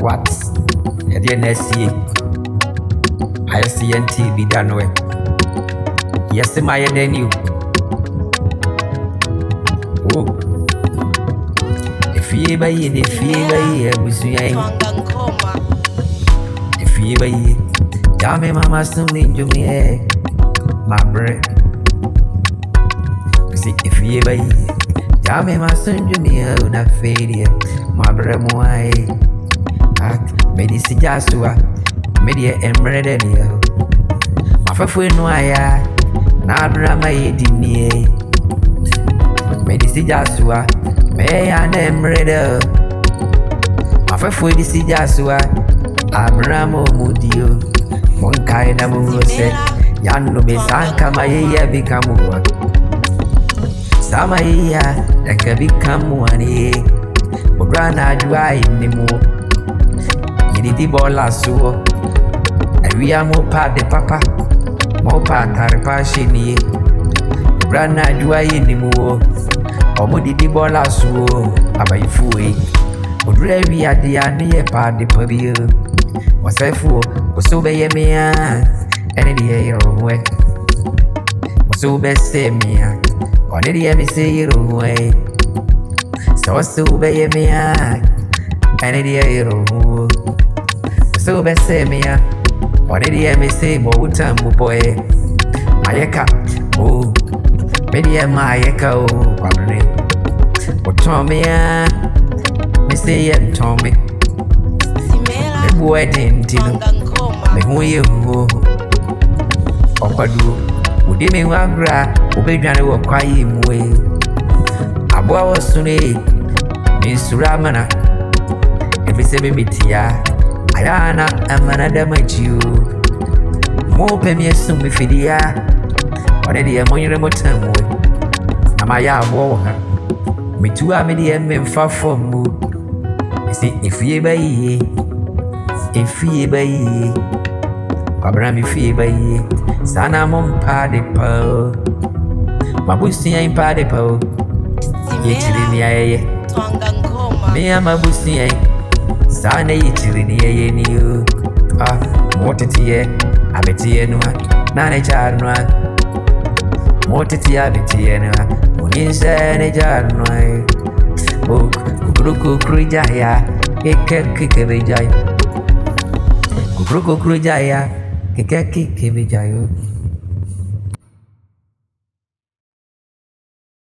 What? At the NSC, I see NT be done with. Yes, my than you. Oh, if you buy it, if you buy it, if you buy it, tell me, Mama, something to me, my bread. See, if you buy it, tell me, my son, to me, oh, not failure, my bread, my medicine, Joshua, media embedded in you. My friend, no, I now, my dear. Medicine Joshua, may I name reader. My friend, this is Joshua, Abramo Mudio, one kind of said, Yano be Sanka, my ear become one. Sama ear, that can become one ear. Brana dry anymore. Yiddy bola so, and we are more part the papa, more part Tarpashini. Brana dry anymore. Omodi di bola so abayifuwe odrewi ade ane pa de pabie wasefo oso beye mea ene de yerowe oso be se mea one de me se yerowe so beye mea ene de yerowe oso be se mea one de me se mo utambo boy mayeka oh media mayeka oh kwabre Tommy, me say it, Tommy. The boy didn't me who you go. Okwadu, would me one gra, obey Johnny or quiet way. A boy was soon Miss Ramana. If it's a baby tia, Ayana, I'm another my Jew. More penny soon with Fidia. Already a money remote time wood. Am I a war? Me too, I made the far from mood. See, if ye by ye, if ye by ye, Abraham, if ye by ye, Sana mom party po. My bussy ain't party po. Ye chilling ye, me and my bussy ain't. Sana ye chilling ye, you. Ah, what it ye, I bet ye no one, none child no one. What it ye, I bet ye no one. Insane Janway. Oh, Krujaya, Kikabijay. Krujaya, Kikabijay.